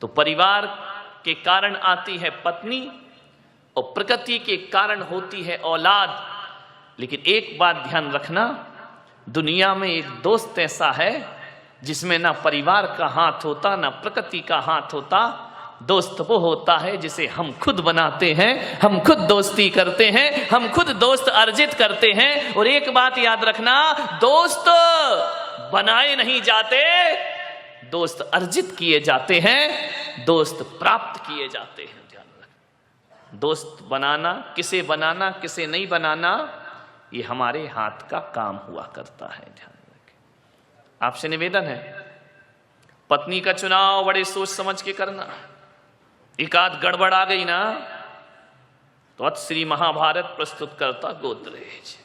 तो परिवार के कारण आती है पत्नी और प्रकृति के कारण होती है औलाद। लेकिन एक बात ध्यान रखना, दुनिया में एक दोस्त ऐसा है जिसमें ना परिवार का हाथ होता ना प्रकृति का हाथ होता। दोस्त वो होता है जिसे हम खुद बनाते हैं, हम खुद दोस्ती करते हैं, हम खुद दोस्त अर्जित करते हैं। और एक बात याद रखना, दोस्त बनाए नहीं जाते, दोस्त अर्जित किए जाते हैं, दोस्त प्राप्त किए जाते हैं। ध्यान रखना, दोस्त बनाना, किसे नहीं बनाना, ये हमारे हाथ का काम हुआ करता है। ध्यान रखें। आपसे निवेदन है, पत्नी का चुनाव बड़े सोच समझ के करना। एक आध गड़बड़ आ गई ना तो अत श्री महाभारत प्रस्तुत करता गोदरेज,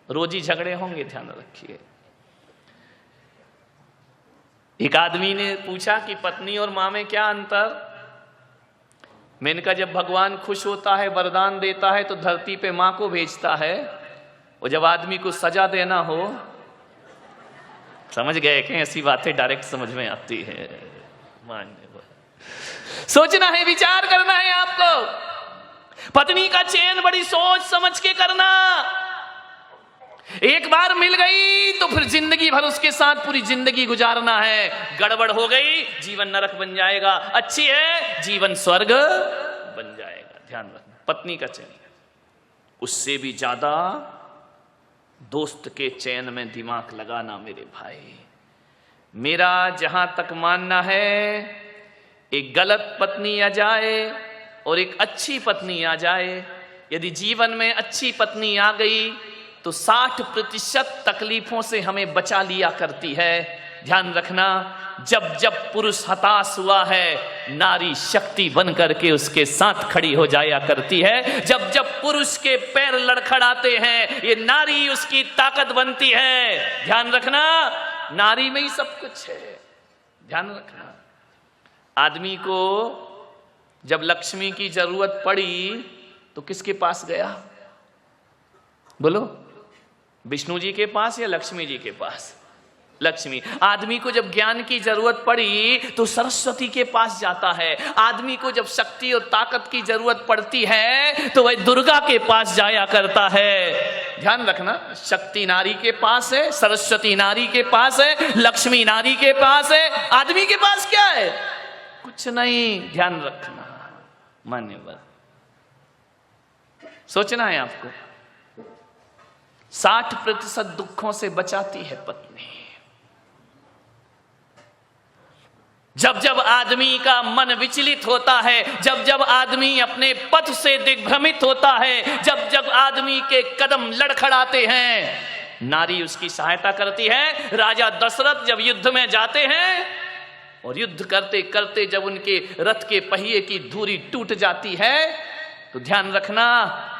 रोज ही झगड़े होंगे। ध्यान रखिए। एक आदमी ने पूछा कि पत्नी और मां में क्या अंतर। मैंने कहा, जब भगवान खुश होता है, वरदान देता है तो धरती पे मां को भेजता है, और जब आदमी को सजा देना हो, समझ गए कि ऐसी बातें डायरेक्ट समझ में आती है। सोचना है, विचार करना है आपको। पत्नी का चयन बड़ी सोच समझ के करना। एक बार मिल गई तो फिर जिंदगी भर उसके साथ पूरी जिंदगी गुजारना है। गड़बड़ हो गई, जीवन नरक बन जाएगा। अच्छी है, जीवन स्वर्ग बन जाएगा। ध्यान रखना, पत्नी का चयन। उससे भी ज्यादा दोस्त के चयन में दिमाग लगाना मेरे भाई। मेरा जहां तक मानना है, एक गलत पत्नी आ जाए और एक अच्छी पत्नी आ जाए, यदि जीवन में अच्छी पत्नी आ गई तो 60% तकलीफों से हमें बचा लिया करती है। ध्यान रखना, जब जब पुरुष हताश हुआ है, नारी शक्ति बन करके उसके साथ खड़ी हो जाया करती है। जब जब पुरुष के पैर लड़खड़ाते हैं, ये नारी उसकी ताकत बनती है। ध्यान रखना, नारी में ही सब कुछ है। ध्यान रखना, आदमी को जब लक्ष्मी की जरूरत पड़ी तो किसके पास गया? बोलो, विष्णु जी के पास या लक्ष्मी जी के पास? लक्ष्मी। आदमी को जब ज्ञान की जरूरत पड़ी तो सरस्वती के पास जाता है। आदमी को जब शक्ति और ताकत की जरूरत पड़ती है तो वह दुर्गा के पास जाया करता है। ध्यान रखना, शक्ति नारी के पास है, सरस्वती नारी के पास है, लक्ष्मी नारी के पास है। आदमी के पास क्या है? कुछ नहीं। ध्यान रखना, मान्यवर, सोचना है आपको। 60% दुखों से बचाती है पत्नी। जब जब आदमी का मन विचलित होता है, जब जब आदमी अपने पथ से दिग्भ्रमित होता है, जब जब आदमी के कदम लड़खड़ाते हैं, नारी उसकी सहायता करती है। राजा दशरथ जब युद्ध में जाते हैं और युद्ध करते करते जब उनके रथ के पहिए की धुरी टूट जाती है तो ध्यान रखना,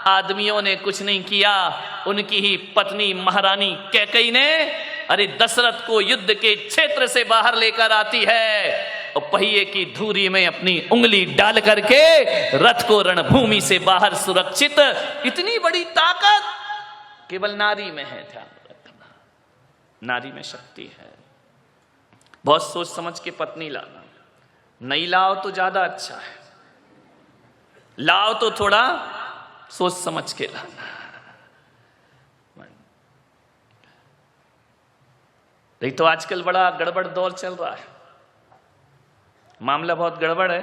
आदमियों ने कुछ नहीं किया, उनकी ही पत्नी महारानी कैकेयी ने अरे दशरथ को युद्ध के क्षेत्र से बाहर लेकर आती है और पहिए की धुरी में अपनी उंगली डाल करके रथ को रणभूमि से बाहर सुरक्षित। इतनी बड़ी ताकत केवल नारी में है। ध्यान रखना, नारी में शक्ति है। बहुत सोच समझ के पत्नी लाना। नहीं लाओ तो ज्यादा अच्छा है, लाओ तो थोड़ा सोच समझ के लाना। नहीं तो आजकल बड़ा गड़बड़ दौर चल रहा है, मामला बहुत गड़बड़ है।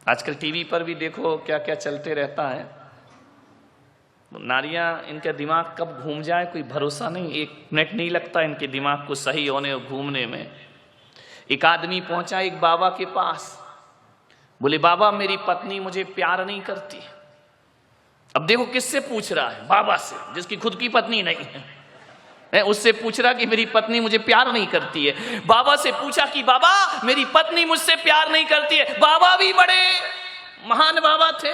आजकल टीवी पर भी देखो क्या क्या चलते रहता है। नारियां, इनका दिमाग कब घूम जाए कोई भरोसा नहीं। 1 मिनट नहीं लगता इनके दिमाग को सही होने और घूमने में। एक आदमी पहुंचा एक बाबा के पास, बोले बाबा मेरी पत्नी मुझे प्यार नहीं करती। अब देखो किससे पूछ रहा है? बाबा से, जिसकी खुद की पत्नी नहीं है। उससे पूछ रहा कि मेरी पत्नी मुझे प्यार नहीं करती है। बाबा से पूछा कि बाबा मेरी पत्नी मुझसे प्यार नहीं करती है। बाबा भी बड़े महान बाबा थे,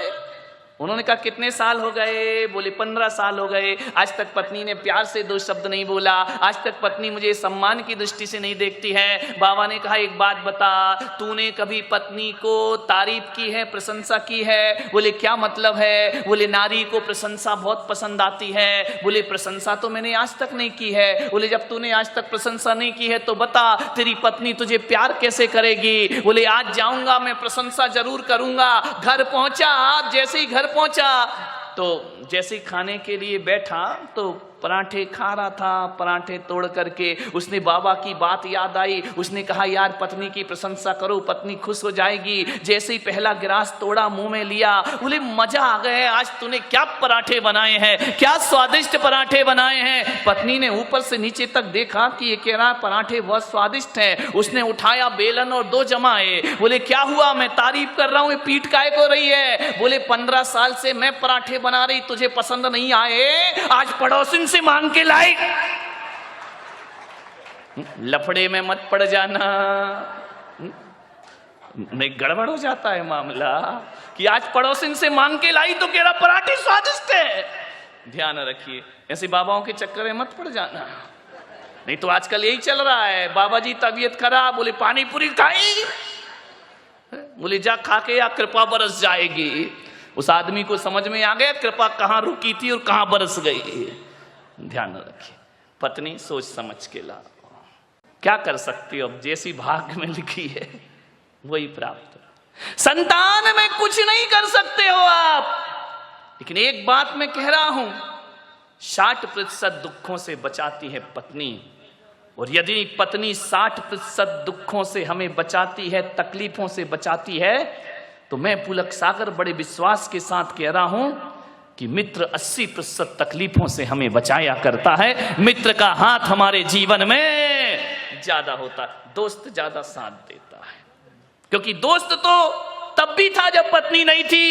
उन्होंने कहा कितने साल हो गए? बोले 15 साल हो गए। आज तक पत्नी ने प्यार से 2 शब्द नहीं बोला, आज तक पत्नी मुझे सम्मान की दृष्टि से नहीं देखती है। बाबा ने कहा एक बात बता, तूने कभी पत्नी को तारीफ की है, प्रशंसा की है? बोले क्या मतलब है? बोले नारी को प्रशंसा बहुत पसंद आती है। बोले प्रशंसा तो मैंने आज तक नहीं की है। बोले जब तूने आज तक प्रशंसा नहीं की है तो बता तेरी पत्नी तुझे प्यार कैसे करेगी? बोले आज जाऊंगा मैं प्रशंसा जरूर करूंगा। घर पहुंचा, जैसे ही घर पहुंचा तो जैसे खाने के लिए बैठा तो पराठे खा रहा था। पराठे तोड़ करके उसने बाबा की बात याद आई। उसने कहा यार पत्नी की प्रशंसा करो, पत्नी खुश हो जाएगी। जैसे ही पहला गिलास तोड़ा, मुंह में लिया, बोले मजा आ गया, आज तूने क्या पराठे बनाए हैं, क्या स्वादिष्ट पराठे बनाए हैं। पत्नी ने ऊपर से नीचे तक देखा कि ये कह रहा पराठे बहुत स्वादिष्ट हैं। उसने उठाया बेलन और 2 जमाए। बोले क्या हुआ? मैं तारीफ कर रहा हूं, पीठ काहे को रही है? बोले 15 साल से मैं पराठे बना रही, तुझे पसंद नहीं आए, आज पड़ोसिन से मांग के लाई। लफड़े में मत पड़ जाना, नहीं गड़बड़ हो जाता है मामला कि आज पड़ोसिन से मांग के लाई तो कह रहा पराठे स्वादिष्ट है। ध्यान रखिए, ऐसे बाबाओं के चक्कर में मत पड़ जाना, नहीं तो आजकल यही चल रहा है। बाबा जी तबीयत खराब, बोले पानी पूरी खाई, बोले जा खा के या कृपा बरस जाएगी। उस आदमी को समझ में आ गया कृपा कहां रुकी थी और कहां बरस गई। ध्यान रखिए, पत्नी सोच समझ के ला, क्या कर सकती हो, अब जैसी भाग्य में लिखी है वही प्राप्त। संतान में कुछ नहीं कर सकते हो आप, लेकिन एक बात मैं कह रहा हूं, 60% दुखों से बचाती है पत्नी। और यदि पत्नी 60% दुखों से हमें बचाती है, तकलीफों से बचाती है, तो मैं पुलक सागर बड़े विश्वास के साथ कह रहा हूं कि मित्र 80% तकलीफों से हमें बचाया करता है। मित्र का हाथ हमारे जीवन में ज्यादा होता है, दोस्त ज्यादा साथ देता है। क्योंकि दोस्त तो तब भी था जब पत्नी नहीं थी,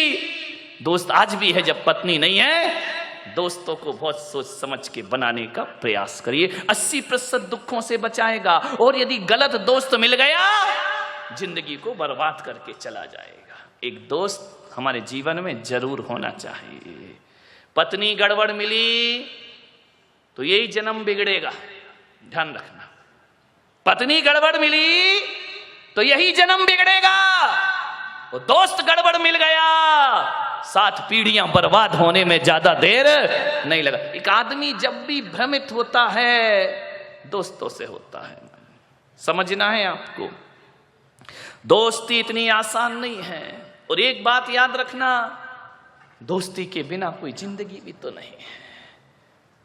दोस्त आज भी है जब पत्नी नहीं है। दोस्तों को बहुत सोच समझ के बनाने का प्रयास करिए, 80% दुखों से बचाएगा। और यदि गलत दोस्त मिल गया, जिंदगी को बर्बाद करके चला जाएगा। एक दोस्त हमारे जीवन में जरूर होना चाहिए। पत्नी गड़बड़ मिली तो यही जन्म बिगड़ेगा, ध्यान रखना। पत्नी गड़बड़ मिली तो यही जन्म बिगड़ेगा। और दोस्त गड़बड़ मिल गया, 7 पीढ़ियां बर्बाद होने में ज्यादा देर नहीं लगा। एक आदमी जब भी भ्रमित होता है दोस्तों से होता है, समझना है आपको। दोस्ती इतनी आसान नहीं है। और एक बात याद रखना, दोस्ती के बिना कोई जिंदगी भी तो नहीं है।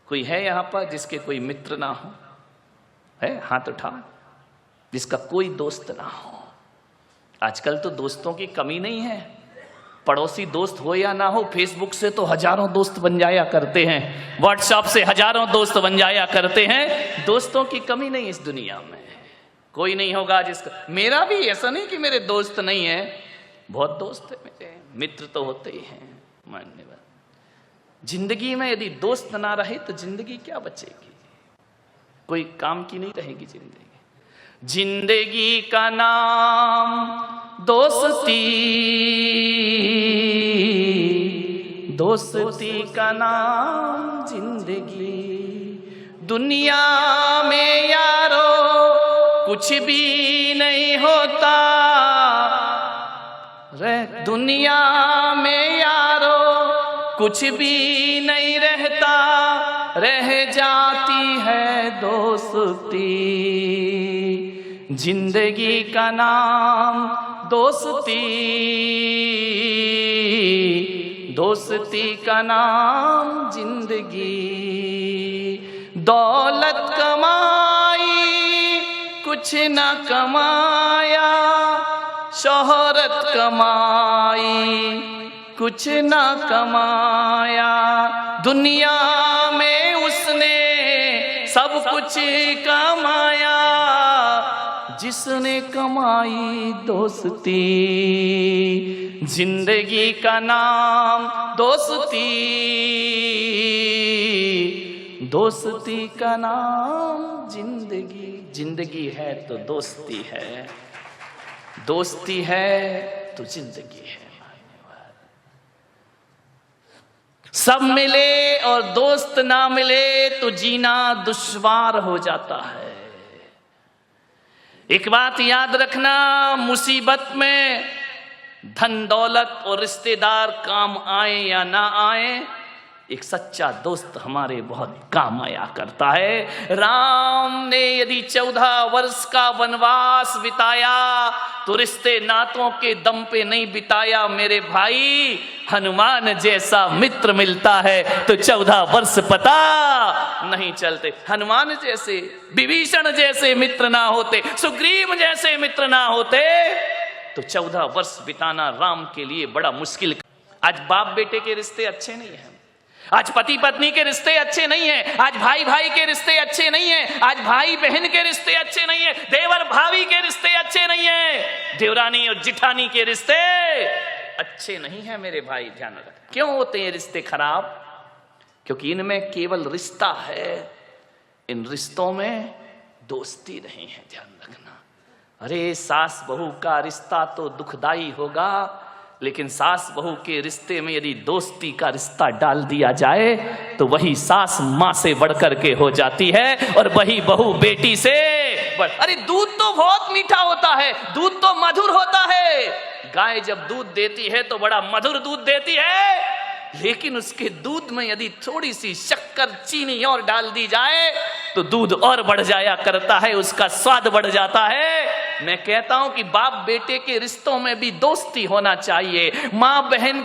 कोई है यहां पर जिसके कोई मित्र ना हो? है? हाथ उठा, जिसका कोई दोस्त ना हो। आजकल तो दोस्तों की कमी नहीं है। पड़ोसी दोस्त हो या ना हो, फेसबुक से तो हजारों दोस्त बन जाया करते हैं, व्हाट्सएप से हजारों दोस्त बन जाया करते हैं। दोस्तों की कमी नहीं इस दुनिया में। कोई नहीं होगा जिसका, मेरा भी ऐसा नहीं कि मेरे दोस्त नहीं है, बहुत दोस्त है मेरे, मित्र तो होते ही हैं। मानने वाला, जिंदगी में यदि दोस्त ना रहे तो जिंदगी क्या बचेगी? कोई काम की नहीं रहेगी जिंदगी। जिंदगी का नाम दोस्ती, दोस्ती का नाम जिंदगी। दुनिया में यारो कुछ भी नहीं होता रे, दुनिया में यारो कुछ भी नहीं रहता, रह जाती है दोस्ती। जिंदगी का नाम दोस्ती, दोस्ती का नाम जिंदगी। दौलत कमाई कुछ न कमाया, शोहरत कमाई कुछ न कमाया। दुनिया में उसने सब कुछ कमाया, जिसने कमाई दोस्ती। जिंदगी का नाम दोस्ती, दोस्ती का नाम जिंदगी। जिंदगी है तो दोस्ती है, दोस्ती है तो जिंदगी है। सब मिले और दोस्त ना मिले तो जीना दुश्वार हो जाता है। एक बात याद रखना, मुसीबत में धन दौलत और रिश्तेदार काम आए या ना आए, एक सच्चा दोस्त हमारे बहुत काम आया करता है। राम ने यदि 14 वर्ष का वनवास बिताया तो रिश्ते नातों के दम पे नहीं बिताया मेरे भाई। हनुमान जैसा मित्र मिलता है तो 14 वर्ष पता नहीं चलते। हनुमान जैसे, विभीषण जैसे मित्र ना होते, सुग्रीव जैसे मित्र ना होते तो 14 वर्ष बिताना राम के लिए बड़ा मुश्किल। आज बाप बेटे के रिश्ते अच्छे नहीं हैं, आज पति पत्नी के रिश्ते अच्छे नहीं हैं, आज भाई भाई के रिश्ते अच्छे नहीं हैं, आज भाई बहन के रिश्ते अच्छे नहीं हैं, देवर भाभी के रिश्ते अच्छे नहीं हैं, देवरानी और जिठानी के रिश्ते अच्छे नहीं हैं मेरे भाई। ध्यान रखना। क्यों होते हैं रिश्ते खराब? क्योंकि इनमें केवल रिश्ता है, इन रिश्तों में दोस्ती नहीं है। ध्यान रखना। अरे सास बहू का रिश्ता तो दुखदाई होगा, लेकिन सास बहू के रिश्ते में यदि दोस्ती का रिश्ता डाल दिया जाए तो वही सास माँ से बढ़कर के हो जाती है और वही बहू बेटी से अरे दूध तो बहुत मीठा होता है, दूध तो मधुर होता है। गाय जब दूध देती है तो बड़ा मधुर दूध देती है, लेकिन उसके दूध में यदि थोड़ी सी शक्कर चीनी और डाल दी जाए तो दूध और बढ़ जाया करता है, उसका स्वाद बढ़ जाता है। मैं कहता हूं कि बाप बेटे के रिश्तों में भी दोस्ती होना चाहिए, माँ बहन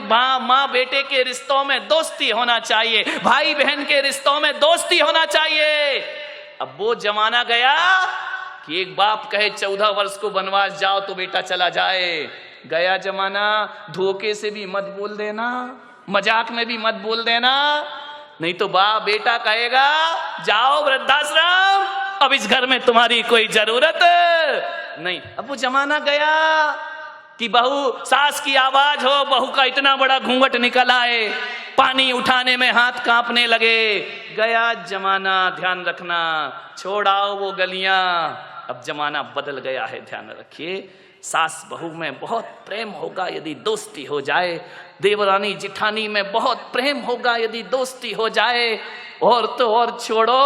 माँ बेटे के रिश्तों में दोस्ती होना चाहिए, भाई बहन के रिश्तों में दोस्ती होना चाहिए। अब वो जमाना गया कि एक बाप कहे 14 वर्ष को वनवास जाओ तो बेटा चला जाए। गया जमाना। धोखे से भी मत बोल देना, मजाक में भी मत बोल देना, नहीं तो बाप बेटा कहेगा जाओ वृद्धाश्रम, अब इस घर में तुम्हारी कोई जरूरत नहीं। अब वो जमाना गया कि बहू सास की आवाज हो, बहू का इतना बड़ा घूंघट निकल आए, पानी उठाने में हाथ कांपने लगे। गया जमाना। ध्यान रखना। छोड़ाओ वो गलियां। अब जमाना बदल गया है। ध्यान रखिए। सास बहू में बहुत प्रेम होगा यदि दोस्ती हो जाए, देवरानी जिठानी में बहुत प्रेम होगा यदि दोस्ती हो जाए, और तो और छोड़ो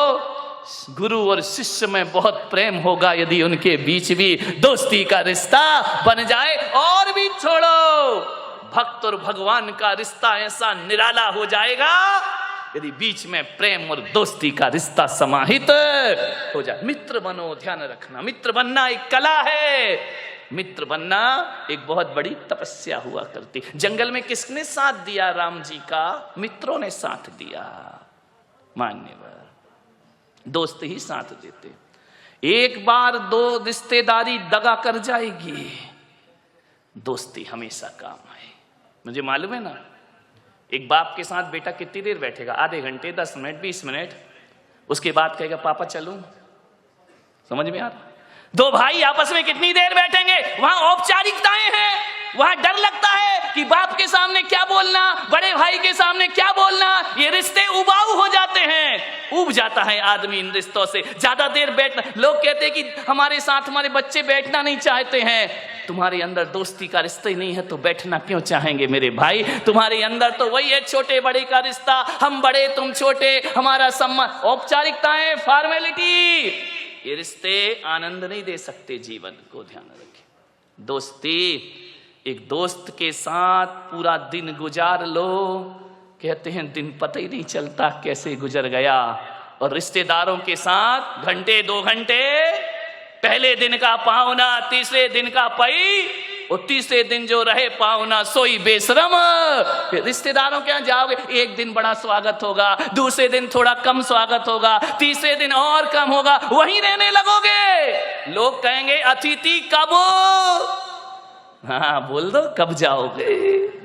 गुरु और शिष्य में बहुत प्रेम होगा यदि उनके बीच भी दोस्ती का रिश्ता बन जाए, और भी छोड़ो भक्त और भगवान का रिश्ता ऐसा निराला हो जाएगा यदि बीच में प्रेम और दोस्ती का रिश्ता समाहित हो जाए। मित्र बनो। ध्यान रखना। मित्र बनना एक कला है, मित्र बनना एक बहुत बड़ी तपस्या हुआ करती। जंगल में किसने साथ दिया? राम जी का मित्रों ने साथ दिया। मान्यवर दोस्त ही साथ देते। एक बार दो रिश्तेदारी दगा कर जाएगी, दोस्ती हमेशा काम आए। मुझे मालूम है ना, एक बाप के साथ बेटा कितनी देर बैठेगा? आधे घंटे, 10 मिनट, 20 मिनट। उसके बाद कहेगा पापा चलूं। समझ में आ रहा? दो भाई आपस में कितनी देर बैठेंगे? वहां औपचारिकताएं हैं, वहां डर लगता है कि बाप के सामने क्या बोलना, बड़े भाई के सामने क्या बोलना। ये रिश्ते उबाऊ हो जाते हैं, उब जाता है आदमी इन रिश्तों से। ज्यादा देर बैठना, लोग कहते हैं कि हमारे साथ हमारे बच्चे बैठना नहीं चाहते हैं। तुम्हारे अंदर दोस्ती का रिश्ता ही नहीं है तो बैठना क्यों चाहेंगे मेरे भाई? तुम्हारे अंदर तो वही है छोटे बड़े का रिश्ता, हम बड़े तुम छोटे, हमारा सम्मान। औपचारिकताएं, फॉर्मेलिटी, ये रिश्ते आनंद नहीं दे सकते जीवन को। ध्यान रखें। दोस्ती, एक दोस्त के साथ पूरा दिन गुजार लो, कहते हैं दिन पता ही नहीं चलता कैसे गुजर गया। और रिश्तेदारों के साथ घंटे 2 घंटे, पहले दिन का पाहुना, तीसरे दिन का पई, और तीसरे दिन जो रहे पाहुना सोई बेशरम। रिश्तेदारों के यहाँ जाओगे, एक दिन बड़ा स्वागत होगा, दूसरे दिन थोड़ा कम स्वागत होगा, तीसरे दिन और कम होगा, वहीं रहने लगोगे। लोग कहेंगे अतिथि कब? हाँ बोल दो कब जाओगे।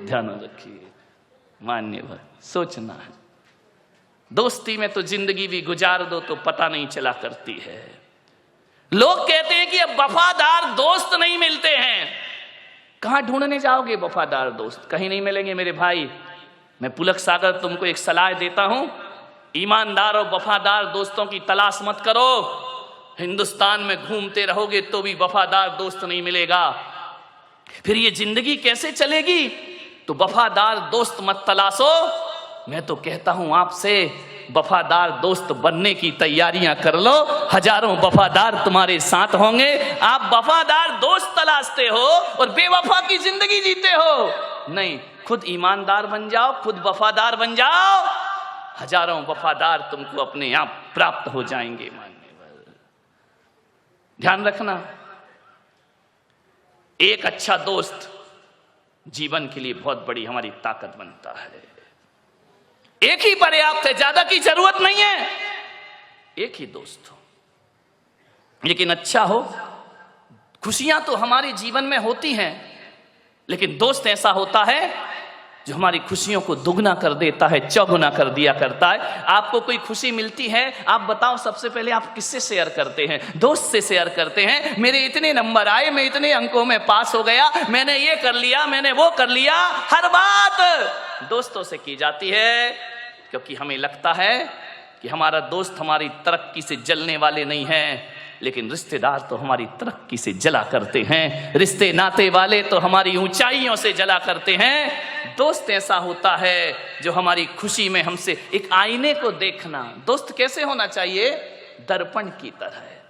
ध्यान रखिए। मान्यवर सोचना है। दोस्ती में तो जिंदगी भी गुजार दो तो पता नहीं चला करती है। लोग कहते हैं कि अब वफादार दोस्त नहीं मिलते हैं। कहां ढूंढने जाओगे वफादार दोस्त? कहीं नहीं मिलेंगे मेरे भाई। मैं पुलक सागर तुमको एक सलाह देता हूं, ईमानदार और वफादार दोस्तों की तलाश मत करो। हिंदुस्तान में घूमते रहोगे तो भी वफादार दोस्त नहीं मिलेगा, फिर ये जिंदगी कैसे चलेगी? तो वफादार दोस्त मत तलाशो, मैं तो कहता हूं आपसे, वफादार दोस्त बनने की तैयारियां कर लो, हजारों वफादार तुम्हारे साथ होंगे। आप वफादार दोस्त तलाशते हो और बेवफा की जिंदगी जीते हो। नहीं, खुद ईमानदार बन जाओ, खुद वफादार बन जाओ, हजारों वफादार तुमको अपने आप प्राप्त हो जाएंगे। ध्यान रखना, एक अच्छा दोस्त जीवन के लिए बहुत बड़ी हमारी ताकत बनता है। एक ही पर्याप्त है, ज्यादा की जरूरत नहीं है। एक ही दोस्त हो, लेकिन अच्छा हो। खुशियां तो हमारे जीवन में होती हैं, लेकिन दोस्त ऐसा होता है जो हमारी खुशियों को दुगना कर देता है, चौगुना कर दिया करता है। आपको कोई खुशी मिलती है, आप बताओ सबसे पहले आप किससे शेयर करते हैं? दोस्त से शेयर करते हैं। मेरे इतने नंबर आए, मैं इतने अंकों में पास हो गया, मैंने ये कर लिया, मैंने वो कर लिया। हर बात दोस्तों से की जाती है, क्योंकि हमें लगता है कि हमारा दोस्त हमारी तरक्की से जलने वाले नहीं हैं, लेकिन रिश्तेदार तो हमारी तरक्की से जला करते हैं, रिश्ते नाते वाले तो हमारी ऊंचाइयों से जला करते हैं। दोस्त ऐसा होता है जो हमारी खुशी में हमसे, एक आईने को देखना। दोस्त कैसे होना चाहिए? दर्पण की तरह है।